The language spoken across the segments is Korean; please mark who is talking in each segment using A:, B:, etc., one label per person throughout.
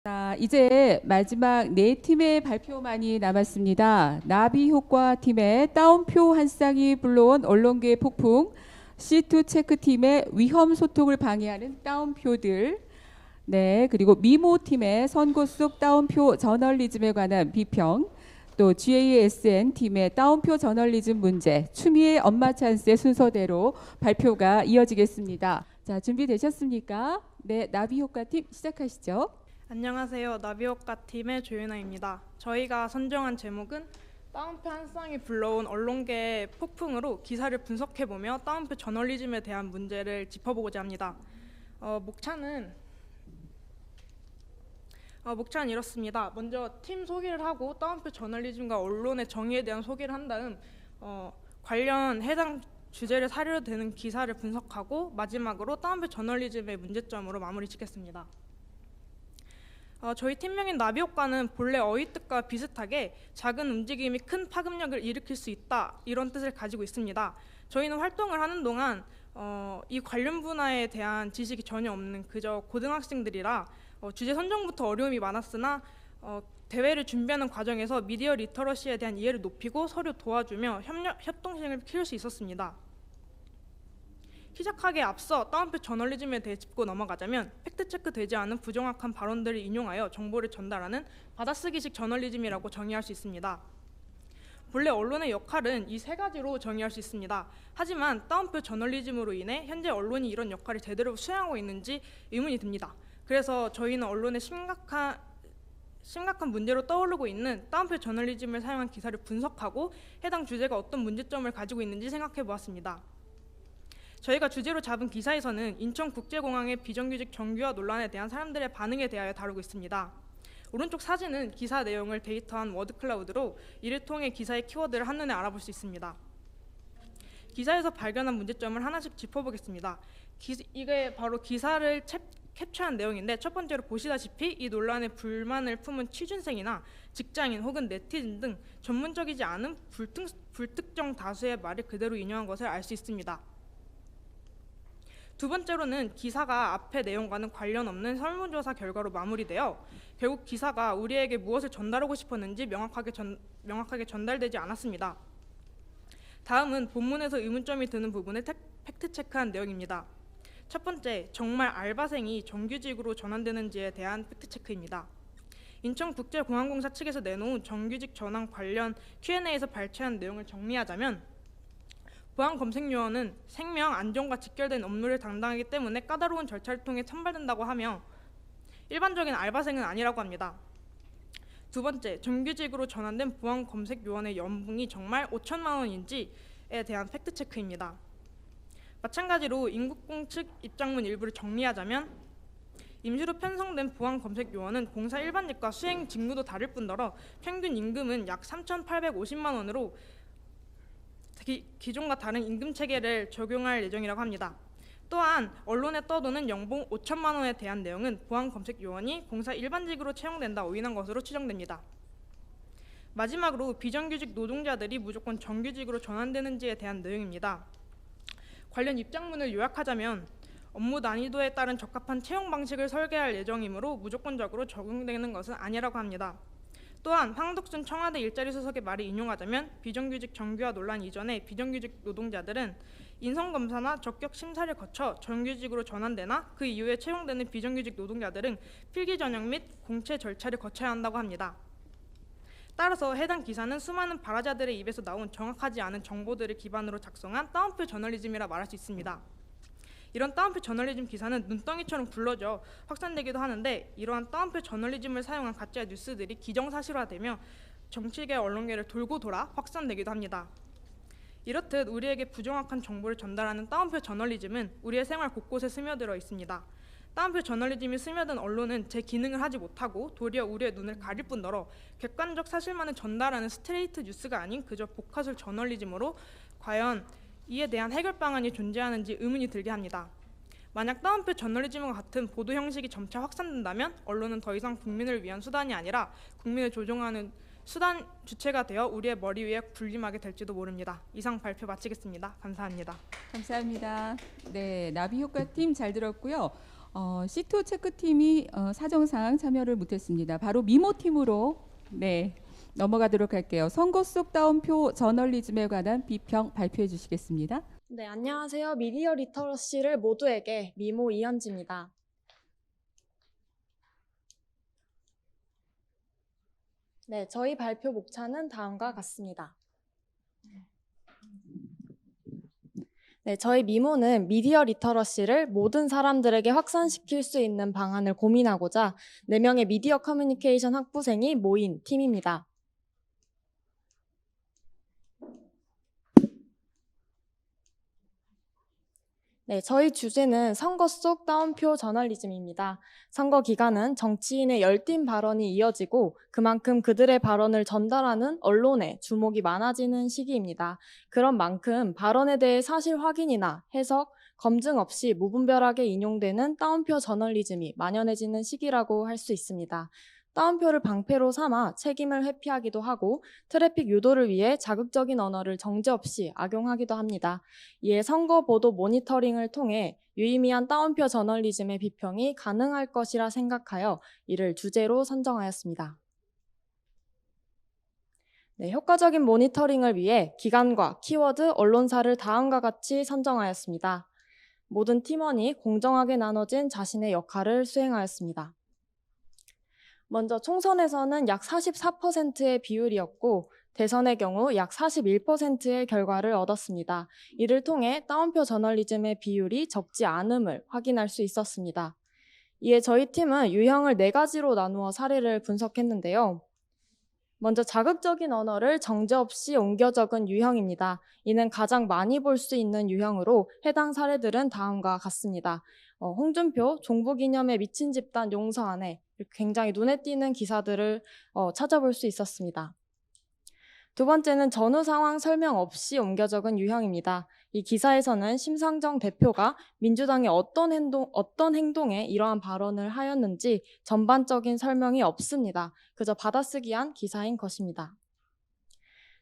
A: 자, 이제 마지막 네 팀의 발표만이 남았습니다. 나비효과 팀의 따옴표 한 쌍이 불러온 언론계의 폭풍, C2 체크 팀의 위험 소통을 방해하는 따옴표들, 네, 그리고 미모 팀의 선거 속 따옴표 저널리즘에 관한 비평, 또 GASN 팀의 따옴표 저널리즘 문제, 추미애 엄마 찬스의 순서대로 발표가 이어지겠습니다. 자, 준비되셨습니까? 네, 나비효과 팀 시작하시죠.
B: 안녕하세요. 나비효과 팀의 조윤아입니다. 저희가 선정한 제목은 따옴표 한 쌍이 불러온 언론계의 폭풍으로 기사를 분석해보며 따옴표 저널리즘에 대한 문제를 짚어보고자 합니다. 목차는 이렇습니다. 먼저 팀 소개를 하고 따옴표 저널리즘과 언론의 정의에 대한 소개를 한 다음 관련 해당 주제를 사료로 되는 기사를 분석하고 마지막으로 따옴표 저널리즘의 문제점으로 마무리 짓겠습니다. 저희 팀명인 나비효과는 본래 어휘뜻과 비슷하게 작은 움직임이 큰 파급력을 일으킬 수 있다, 이런 뜻을 가지고 있습니다. 저희는 활동을 하는 동안 이 관련 분야에 대한 지식이 전혀 없는 그저 고등학생들이라 주제 선정부터 어려움이 많았으나 대회를 준비하는 과정에서 미디어 리터러시에 대한 이해를 높이고 서로 도와주며 협동심을 키울 수 있었습니다. 시작하기에 앞서 따옴표 저널리즘에 대해 짚고 넘어가자면 팩트체크 되지 않은 부정확한 발언들을 인용하여 정보를 전달하는 받아쓰기식 저널리즘이라고 정의할 수 있습니다. 본래 언론의 역할은 이 세 가지로 정의할 수 있습니다. 하지만 따옴표 저널리즘으로 인해 현재 언론이 이런 역할을 제대로 수행하고 있는지 의문이 듭니다. 그래서 저희는 언론의 심각한 문제로 떠오르고 있는 따옴표 저널리즘을 사용한 기사를 분석하고 해당 주제가 어떤 문제점을 가지고 있는지 생각해 보았습니다. 저희가 주제로 잡은 기사에서는 인천국제공항의 비정규직 정규화 논란에 대한 사람들의 반응에 대하여 다루고 있습니다. 오른쪽 사진은 기사 내용을 데이터한 워드클라우드로 이를 통해 기사의 키워드를 한눈에 알아볼 수 있습니다. 기사에서 발견한 문제점을 하나씩 짚어보겠습니다. 이게 바로 기사를 캡처한 내용인데, 첫 번째로 보시다시피 이 논란에 불만을 품은 취준생이나 직장인 혹은 네티즌 등 전문적이지 않은 불특정 다수의 말을 그대로 인용한 것을 알 수 있습니다. 두 번째로는 기사가 앞의 내용과는 관련 없는 설문조사 결과로 마무리되어 결국 기사가 우리에게 무엇을 전달하고 싶었는지 명확하게 전달되지 않았습니다. 다음은 본문에서 의문점이 드는 부분을 팩트체크한 내용입니다. 첫 번째, 정말 알바생이 정규직으로 전환되는지에 대한 팩트체크입니다. 인천국제공항공사 측에서 내놓은 정규직 전환 관련 Q&A에서 발췌한 내용을 정리하자면, 보안 검색 요원은 생명 안전과 직결된 업무를 담당하기 때문에 까다로운 절차를 통해 선발된다고 하며 일반적인 알바생은 아니라고 합니다. 두 번째, 정규직으로 전환된 보안 검색 요원의 연봉이 정말 5천만 원인지에 대한 팩트 체크입니다. 마찬가지로 인국공 측 입장문 일부를 정리하자면, 임시로 편성된 보안 검색 요원은 공사 일반직과 수행 직무도 다를 뿐더러 평균 임금은 약 3,850만 원으로 기존과 다른 임금 체계를 적용할 예정이라고 합니다. 또한 언론에 떠도는 연봉 5천만 원에 대한 내용은 보안 검색 요원이 공사 일반직으로 채용된다 오인한 것으로 추정됩니다. 마지막으로 비정규직 노동자들이 무조건 정규직으로 전환되는지에 대한 내용입니다. 관련 입장문을 요약하자면, 업무 난이도에 따른 적합한 채용 방식을 설계할 예정이므로 무조건적으로 적용되는 것은 아니라고 합니다. 또한 황덕순 청와대 일자리 수석의 말을 인용하자면, 비정규직 정규화 논란 이전에 비정규직 노동자들은 인성검사나 적격 심사를 거쳐 정규직으로 전환되나 그 이후에 채용되는 비정규직 노동자들은 필기 전형 및 공채 절차를 거쳐야 한다고 합니다. 따라서 해당 기사는 수많은 발화자들의 입에서 나온 정확하지 않은 정보들을 기반으로 작성한 따옴표 저널리즘이라 말할 수 있습니다. 이런 따옴표 저널리즘 기사는 눈덩이처럼 굴러져 확산되기도 하는데, 이러한 따옴표 저널리즘을 사용한 가짜 뉴스들이 기정사실화되며 정치계 언론계를 돌고 돌아 확산되기도 합니다. 이렇듯 우리에게 부정확한 정보를 전달하는 따옴표 저널리즘은 우리의 생활 곳곳에 스며들어 있습니다. 따옴표 저널리즘이 스며든 언론은 제 기능을 하지 못하고 도리어 우리의 눈을 가릴 뿐더러 객관적 사실만을 전달하는 스트레이트 뉴스가 아닌 그저 복화술 저널리즘으로 과연 이에 대한 해결 방안이 존재하는지 의문이 들게 합니다. 만약 따옴표 저널리즘과 같은 보도 형식이 점차 확산된다면 언론은 더 이상 국민을 위한 수단이 아니라 국민을 조종하는 수단 주체가 되어 우리의 머리 위에 군림하게 될지도 모릅니다. 이상 발표 마치겠습니다. 감사합니다.
A: 감사합니다. 네, 나비효과 팀 잘 들었고요. C2 체크팀이 사정상 참여를 못했습니다. 바로 미모팀으로 넘어가도록 할게요. 선거 속 따옴표 저널리즘에 관한 비평 발표해 주시겠습니다.
C: 네, 안녕하세요. 미디어 리터러시를 모두에게 미모 이현지입니다. 네, 저희 발표 목차는 다음과 같습니다. 네, 저희 미모는 미디어 리터러시를 모든 사람들에게 확산시킬 수 있는 방안을 고민하고자 4명의 미디어 커뮤니케이션 학부생이 모인 팀입니다. 네, 저희 주제는 선거 속 따옴표 저널리즘입니다. 선거 기간은 정치인의 열띤 발언이 이어지고 그만큼 그들의 발언을 전달하는 언론에 주목이 많아지는 시기입니다. 그런 만큼 발언에 대해 사실 확인이나 해석, 검증 없이 무분별하게 인용되는 따옴표 저널리즘이 만연해지는 시기라고 할 수 있습니다. 따옴표를 방패로 삼아 책임을 회피하기도 하고 트래픽 유도를 위해 자극적인 언어를 정제 없이 악용하기도 합니다. 이에 선거 보도 모니터링을 통해 유의미한 따옴표 저널리즘의 비평이 가능할 것이라 생각하여 이를 주제로 선정하였습니다. 네, 효과적인 모니터링을 위해 기관과 키워드, 언론사를 다음과 같이 선정하였습니다. 모든 팀원이 공정하게 나눠진 자신의 역할을 수행하였습니다. 먼저 총선에서는 약 44%의 비율이었고 대선의 경우 약 41%의 결과를 얻었습니다. 이를 통해 따옴표 저널리즘의 비율이 적지 않음을 확인할 수 있었습니다. 이에 저희 팀은 유형을 4가지로 나누어 사례를 분석했는데요. 먼저 자극적인 언어를 정제 없이 옮겨 적은 유형입니다. 이는 가장 많이 볼 수 있는 유형으로 해당 사례들은 다음과 같습니다. 홍준표 종북이념에 미친 집단 용서 안에 굉장히 눈에 띄는 기사들을 찾아볼 수 있었습니다. 두 번째는 전후 상황 설명 없이 옮겨 적은 유형입니다. 이 기사에서는 심상정 대표가 민주당의 어떤 행동에 이러한 발언을 하였는지 전반적인 설명이 없습니다. 그저 받아쓰기한 기사인 것입니다.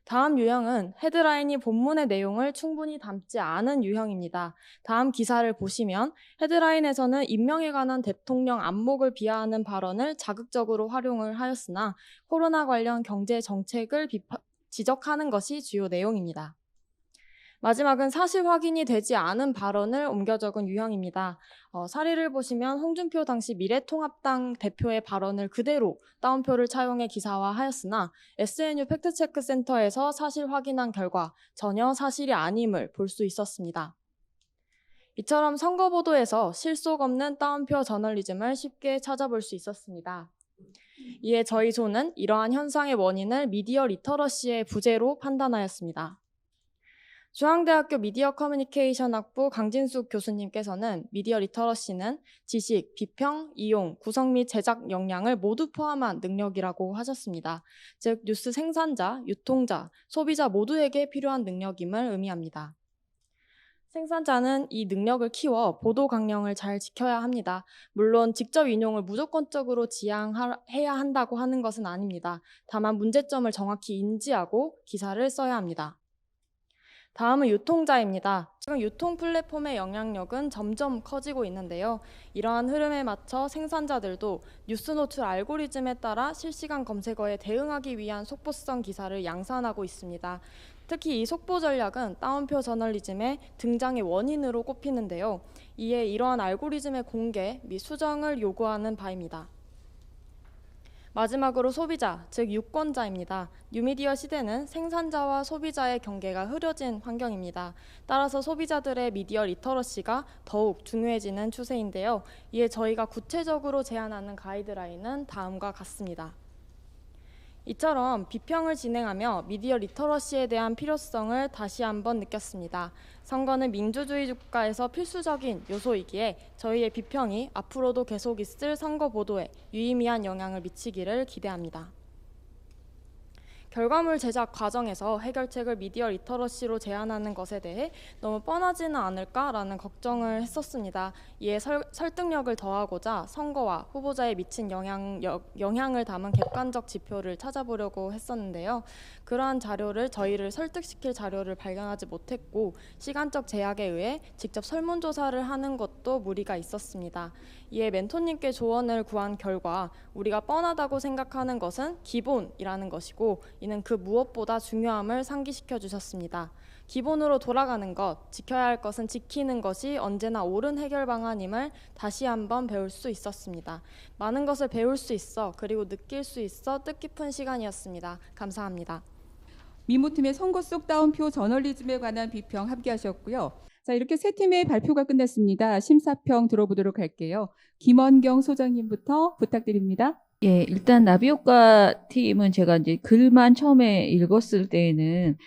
C: 다음 유형은 헤드라인이 본문의 내용을 충분히 담지 않은 유형입니다. 다음 기사를 보시면 헤드라인에서는 임명에 관한 대통령 안목을 비하하는 발언을 자극적으로 활용을 하였으나 코로나 관련 경제 정책을 지적하는 것이 주요 내용입니다. 마지막은 사실 확인이 되지 않은 발언을 옮겨 적은 유형입니다. 사례를 보시면 홍준표 당시 미래통합당 대표의 발언을 그대로 따옴표를 차용해 기사화하였으나 SNU 팩트체크센터에서 사실 확인한 결과 전혀 사실이 아님을 볼 수 있었습니다. 이처럼 선거보도에서 실속 없는 따옴표 저널리즘을 쉽게 찾아볼 수 있었습니다. 이에 저희 조는 이러한 현상의 원인을 미디어 리터러시의 부재로 판단하였습니다. 중앙대학교 미디어 커뮤니케이션 학부 강진숙 교수님께서는 미디어 리터러시는 지식, 비평, 이용, 구성 및 제작 역량을 모두 포함한 능력이라고 하셨습니다. 즉 뉴스 생산자, 유통자, 소비자 모두에게 필요한 능력임을 의미합니다. 생산자는 이 능력을 키워 보도 강령을 잘 지켜야 합니다. 물론 직접 인용을 무조건적으로 지양해야 한다고 하는 것은 아닙니다. 다만 문제점을 정확히 인지하고 기사를 써야 합니다. 다음은 유통자입니다. 지금 유통 플랫폼의 영향력은 점점 커지고 있는데요. 이러한 흐름에 맞춰 생산자들도 뉴스 노출 알고리즘에 따라 실시간 검색어에 대응하기 위한 속보성 기사를 양산하고 있습니다. 특히 이 속보 전략은 따옴표 저널리즘의 등장의 원인으로 꼽히는데요. 이에 이러한 알고리즘의 공개 및 수정을 요구하는 바입니다. 마지막으로 소비자, 즉 유권자입니다. 뉴미디어 시대는 생산자와 소비자의 경계가 흐려진 환경입니다. 따라서 소비자들의 미디어 리터러시가 더욱 중요해지는 추세인데요. 이에 저희가 구체적으로 제안하는 가이드라인은 다음과 같습니다. 이처럼 비평을 진행하며 미디어 리터러시에 대한 필요성을 다시 한번 느꼈습니다. 선거는 민주주의 국가에서 필수적인 요소이기에 저희의 비평이 앞으로도 계속 있을 선거 보도에 유의미한 영향을 미치기를 기대합니다. 결과물 제작 과정에서 해결책을 미디어 리터러시로 제안하는 것에 대해 너무 뻔하지는 않을까라는 걱정을 했었습니다. 이에 설득력을 더하고자 선거와 후보자에 미친 영향을 담은 객관적 지표를 찾아보려고 했었는데요. 그러한 자료를 저희를 설득시킬 자료를 발견하지 못했고 시간적 제약에 의해 직접 설문조사를 하는 것도 무리가 있었습니다. 이에 멘토님께 조언을 구한 결과 우리가 뻔하다고 생각하는 것은 기본이라는 것이고 이는 그 무엇보다 중요함을 상기시켜 주셨습니다. 기본으로 돌아가는 것, 지켜야 할 것은 지키는 것이 언제나 옳은 해결 방안임을 다시 한번 배울 수 있었습니다. 많은 것을 배울 수 있어 그리고 느낄 수 있어 뜻깊은 시간이었습니다. 감사합니다.
A: 미모팀의 선거 속 따옴표 저널리즘에 관한 비평 함께 하셨고요. 자, 이렇게 세 팀의 발표가 끝났습니다. 심사평 들어보도록 할게요. 김원경 소장님부터 부탁드립니다.
D: 예, 일단 나비효과 팀은 제가 이제 글만 처음에 읽었을 때에는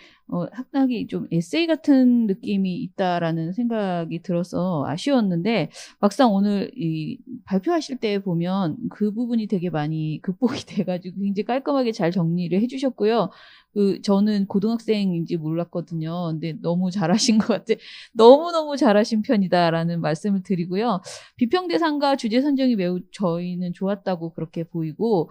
D: 상당히 좀 에세이 같은 느낌이 있다라는 생각이 들어서 아쉬웠는데 막상 오늘 이 발표하실 때 보면 그 부분이 되게 많이 극복이 돼가지고 굉장히 깔끔하게 잘 정리를 해주셨고요. 저는 고등학생인지 몰랐거든요. 근데 너무 잘하신 것 같아요. 너무너무 잘하신 편이다라는 말씀을 드리고요. 비평 대상과 주제 선정이 매우 저희는 좋았다고 그렇게 보이고,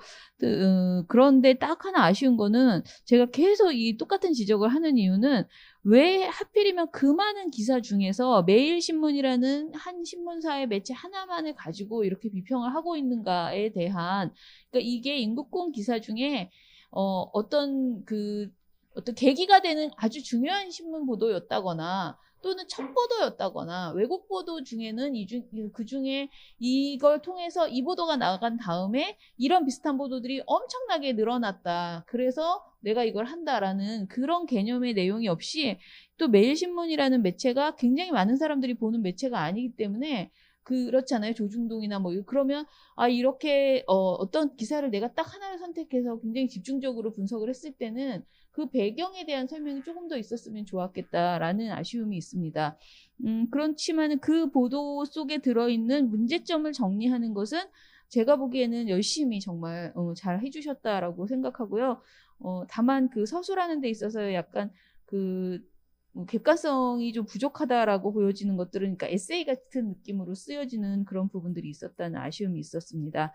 D: 그런데 딱 하나 아쉬운 거는 제가 계속 이 똑같은 지적을 하는 이유는 왜 하필이면 그 많은 기사 중에서 매일신문이라는 한 신문사의 매체 하나만을 가지고 이렇게 비평을 하고 있는가에 대한, 그러니까 이게 인국공 기사 중에 어떤 계기가 되는 아주 중요한 신문 보도였다거나 또는 첫 보도였다거나 외국 보도 중에는 그 중에 이걸 통해서 이 보도가 나간 다음에 이런 비슷한 보도들이 엄청나게 늘어났다. 그래서 내가 이걸 한다라는 그런 개념의 내용이 없이 또 매일신문이라는 매체가 굉장히 많은 사람들이 보는 매체가 아니기 때문에 그렇잖아요. 조중동이나 뭐 그러면 이렇게 어떤 기사를 내가 딱 하나를 선택해서 굉장히 집중적으로 분석을 했을 때는 그 배경에 대한 설명이 조금 더 있었으면 좋았겠다라는 아쉬움이 있습니다. 그렇지만 그 보도 속에 들어있는 문제점을 정리하는 것은 제가 보기에는 열심히 정말 잘 해주셨다라고 생각하고요. 다만 그 서술하는 데 있어서 약간 객관성이 좀 부족하다라고 보여지는 것들은 그러니까 에세이 같은 느낌으로 쓰여지는 그런 부분들이 있었다는 아쉬움이 있었습니다.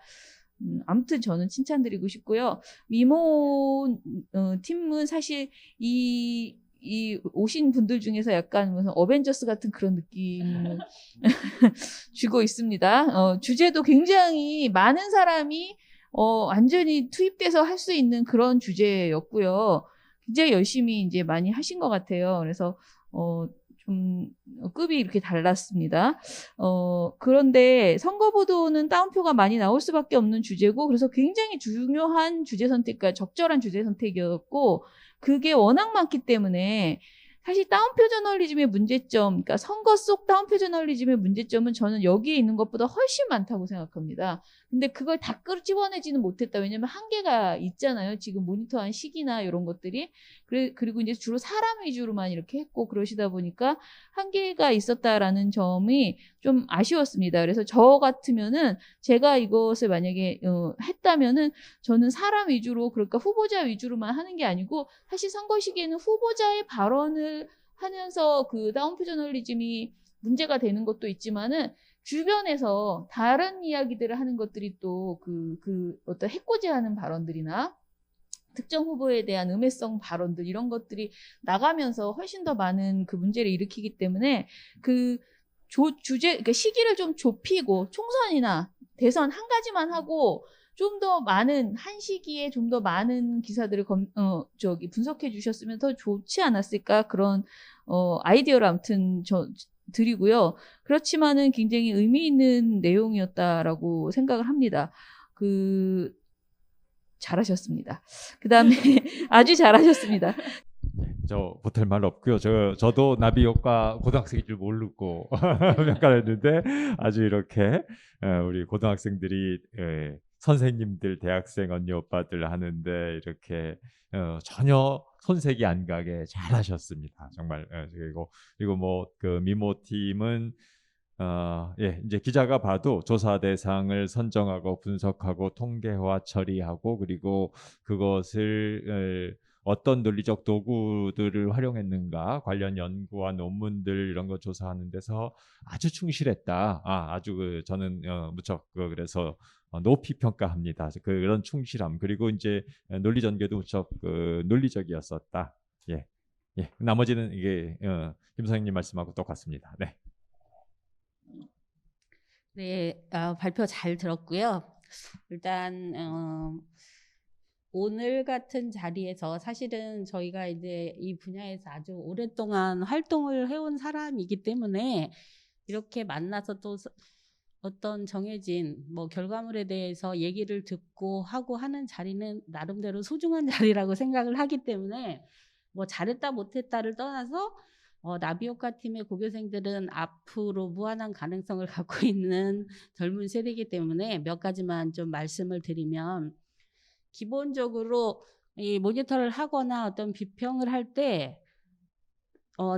D: 아무튼 저는 칭찬드리고 싶고요. 미모 팀은 사실 이 오신 분들 중에서 약간 무슨 어벤져스 같은 그런 느낌을 주고 있습니다. 주제도 굉장히 많은 사람이 완전히 투입돼서 할 수 있는 그런 주제였고요. 굉장히 열심히 이제 많이 하신 것 같아요. 그래서 좀 급이 이렇게 달랐습니다. 그런데 선거 보도는 따옴표가 많이 나올 수밖에 없는 주제고 그래서 굉장히 중요한 주제 선택과 적절한 주제 선택이었고 그게 워낙 많기 때문에 사실 따옴표 저널리즘의 문제점, 그러니까 선거 속 따옴표 저널리즘의 문제점은 저는 여기에 있는 것보다 훨씬 많다고 생각합니다. 근데 그걸 다 끄집어내지는 못했다. 왜냐면 한계가 있잖아요. 지금 모니터한 시기나 이런 것들이. 그리고 이제 주로 사람 위주로만 이렇게 했고 그러시다 보니까 한계가 있었다라는 점이 좀 아쉬웠습니다. 그래서 저 같으면은 제가 이것을 만약에 했다면은 저는 사람 위주로 그러니까 후보자 위주로만 하는 게 아니고 사실 선거 시기에는 후보자의 발언을 하면서 그 따옴표 저널리즘이 문제가 되는 것도 있지만은 주변에서 다른 이야기들을 하는 것들이 또 어떤 해코지하는 발언들이나 특정 후보에 대한 음해성 발언들 이런 것들이 나가면서 훨씬 더 많은 그 문제를 일으키기 때문에 주제 그러니까 시기를 좀 좁히고 총선이나 대선 한 가지만 하고 좀 더 많은 한 시기에 좀 더 많은 기사들을 분석해 주셨으면 더 좋지 않았을까 그런 아이디어를 아무튼 드리고요. 그렇지만은 굉장히 의미 있는 내용이었다라고 생각을 합니다. 잘하셨습니다. 그 다음에 아주 잘하셨습니다.
E: 저 보탤 말 없고요. 저도 나비효과 고등학생일 줄 모르고 평가를 했는데 아주 이렇게 우리 고등학생들이 선생님들, 대학생 언니 오빠들 하는데 이렇게 전혀 손색이 안 가게 잘하셨습니다. 정말. 그리고 뭐 그 미모 팀은 이제 기자가 봐도 조사 대상을 선정하고 분석하고 통계화 처리하고 그리고 그것을 어떤 논리적 도구들을 활용했는가 관련 연구와 논문들 이런 거 조사하는 데서 아주 충실했다. 아주 저는 무척 그래서 높이 평가합니다. 그런 충실함 그리고 이제 논리 전개도 무척 논리적이었었다. 예, 예. 나머지는 이게 김 선생님 말씀하고 똑같습니다. 네.
F: 네, 발표 잘 들었고요. 일단 오늘 같은 자리에서 사실은 저희가 이제 이 분야에서 아주 오랫동안 활동을 해온 사람이기 때문에 이렇게 만나서 또 어떤 정해진 뭐 결과물에 대해서 얘기를 듣고 하고 하는 자리는 나름대로 소중한 자리라고 생각을 하기 때문에 뭐 잘했다 못했다를 떠나서 나비효과 팀의 고교생들은 앞으로 무한한 가능성을 갖고 있는 젊은 세대이기 때문에 몇 가지만 좀 말씀을 드리면, 기본적으로 이 모니터를 하거나 어떤 비평을 할 때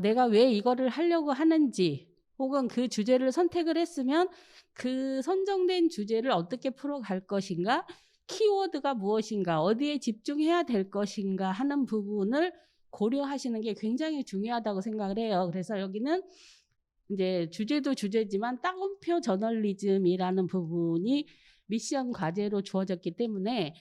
F: 내가 왜 이거를 하려고 하는지, 혹은 그 주제를 선택을 했으면 그 선정된 주제를 어떻게 풀어갈 것인가, 키워드가 무엇인가, 어디에 집중해야 될 것인가 하는 부분을 고려하시는 게 굉장히 중요하다고 생각을 해요. 그래서 여기는 이제 주제도 주제지만 따옴표 저널리즘이라는 부분이 미션 과제로 주어졌기 때문에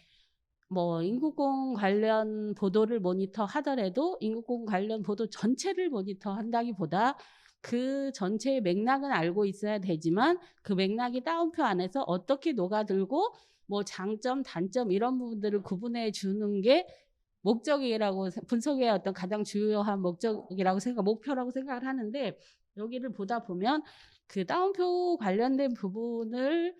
F: 뭐 인국공 관련 보도를 모니터 하더라도 인국공 관련 보도 전체를 모니터 한다기보다 그 전체의 맥락은 알고 있어야 되지만 그 맥락이 따옴표 안에서 어떻게 녹아들고 뭐 장점, 단점 이런 부분들을 구분해 주는 게 목적이라고, 분석의 어떤 가장 주요한 목적이라고 목표라고 생각을 하는데, 여기를 보다 보면 그 따옴표 관련된 부분을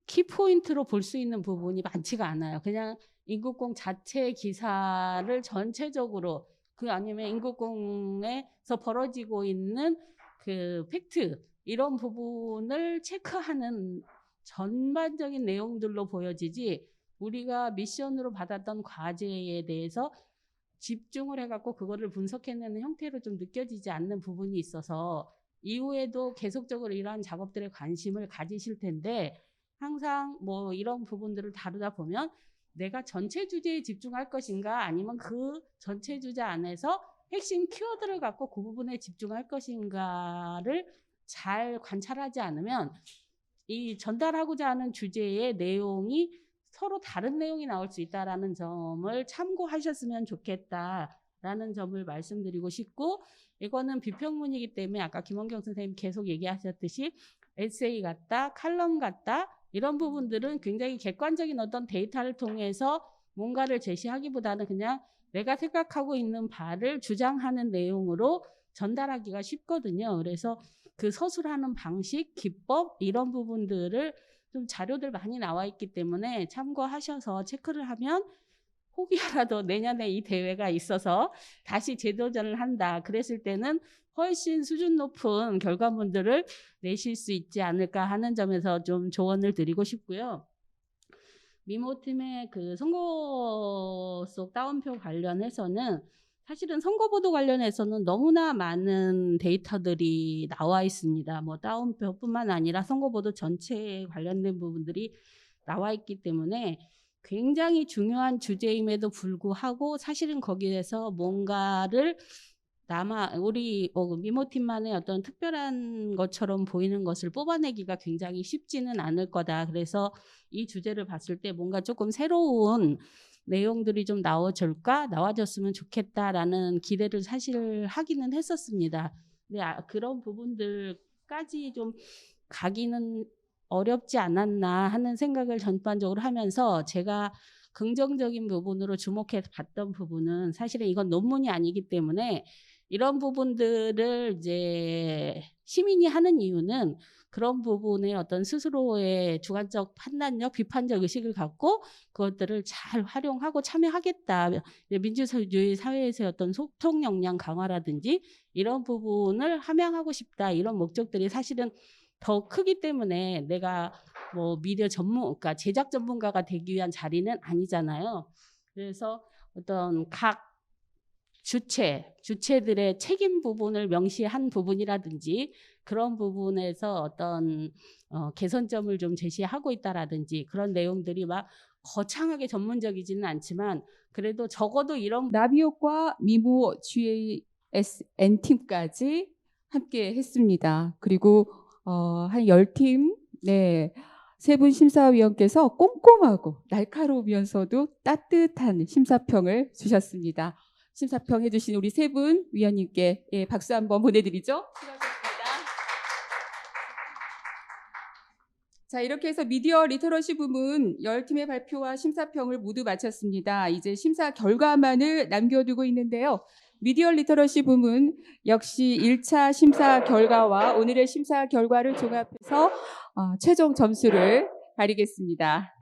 F: 키포인트로 볼 수 있는 부분이 많지가 않아요. 그냥 인국공 자체 기사를 전체적으로, 그 아니면 인국공에서 벌어지고 있는 그 팩트 이런 부분을 체크하는 전반적인 내용들로 보여지지, 우리가 미션으로 받았던 과제에 대해서 집중을 해갖고 그거를 분석해내는 형태로 좀 느껴지지 않는 부분이 있어서 이후에도 계속적으로 이러한 작업들에 관심을 가지실 텐데, 항상 뭐 이런 부분들을 다루다 보면 내가 전체 주제에 집중할 것인가, 아니면 그 전체 주제 안에서 핵심 키워드를 갖고 그 부분에 집중할 것인가를 잘 관찰하지 않으면 이 전달하고자 하는 주제의 내용이 서로 다른 내용이 나올 수 있다라는 점을 참고하셨으면 좋겠다라는 점을 말씀드리고 싶고, 이거는 비평문이기 때문에 아까 김원경 선생님 계속 얘기하셨듯이 에세이 같다, 칼럼 같다, 이런 부분들은 굉장히 객관적인 어떤 데이터를 통해서 뭔가를 제시하기보다는 그냥 내가 생각하고 있는 바를 주장하는 내용으로 전달하기가 쉽거든요. 그래서 그 서술하는 방식, 기법 이런 부분들을 좀 자료들 많이 나와 있기 때문에 참고하셔서 체크를 하면 혹여라도 내년에 이 대회가 있어서 다시 재도전을 한다 그랬을 때는 훨씬 수준 높은 결과물들을 내실 수 있지 않을까 하는 점에서 좀 조언을 드리고 싶고요. 미모팀의 그 선거 속 따옴표 관련해서는 사실은 선거보도 관련해서는 너무나 많은 데이터들이 나와 있습니다. 뭐 따옴표뿐만 아니라 선거보도 전체에 관련된 부분들이 나와 있기 때문에 굉장히 중요한 주제임에도 불구하고 사실은 거기에서 뭔가를 우리 미모팀만의 어떤 특별한 것처럼 보이는 것을 뽑아내기가 굉장히 쉽지는 않을 거다. 그래서 이 주제를 봤을 때 뭔가 조금 새로운 내용들이 좀 나와줬으면 좋겠다라는 기대를 사실 하기는 했었습니다. 근데 그런 부분들까지 좀 가기는 어렵지 않았나 하는 생각을 전반적으로 하면서, 제가 긍정적인 부분으로 주목해 봤던 부분은 사실은 이건 논문이 아니기 때문에 이런 부분들을 이제 시민이 하는 이유는 그런 부분에 어떤 스스로의 주관적 판단력, 비판적 의식을 갖고 그것들을 잘 활용하고 참여하겠다. 민주주의 사회에서의 어떤 소통 역량 강화라든지 이런 부분을 함양하고 싶다. 이런 목적들이 사실은 더 크기 때문에 내가 뭐 미디어 그러니까 제작 전문가가 되기 위한 자리는 아니잖아요. 그래서 어떤 각 주체들의 책임 부분을 명시한 부분이라든지 그런 부분에서 어떤 개선점을 좀 제시하고 있다라든지 그런 내용들이 막 거창하게 전문적이지는 않지만 그래도 적어도 이런
A: 나비효과 미모 GASN 팀까지 함께 했습니다. 그리고 한 10팀 네. 세 분 심사위원께서 꼼꼼하고 날카로우면서도 따뜻한 심사평을 주셨습니다. 심사평 해주신 우리 세 분 위원님께 예, 박수 한번 보내드리죠. 수고하셨습니다. 자, 이렇게 해서 미디어 리터러시 부문 10팀의 발표와 심사평을 모두 마쳤습니다. 이제 심사 결과만을 남겨두고 있는데요. 미디어 리터러시 부문 역시 1차 심사 결과와 오늘의 심사 결과를 종합해서 최종 점수를 가리겠습니다.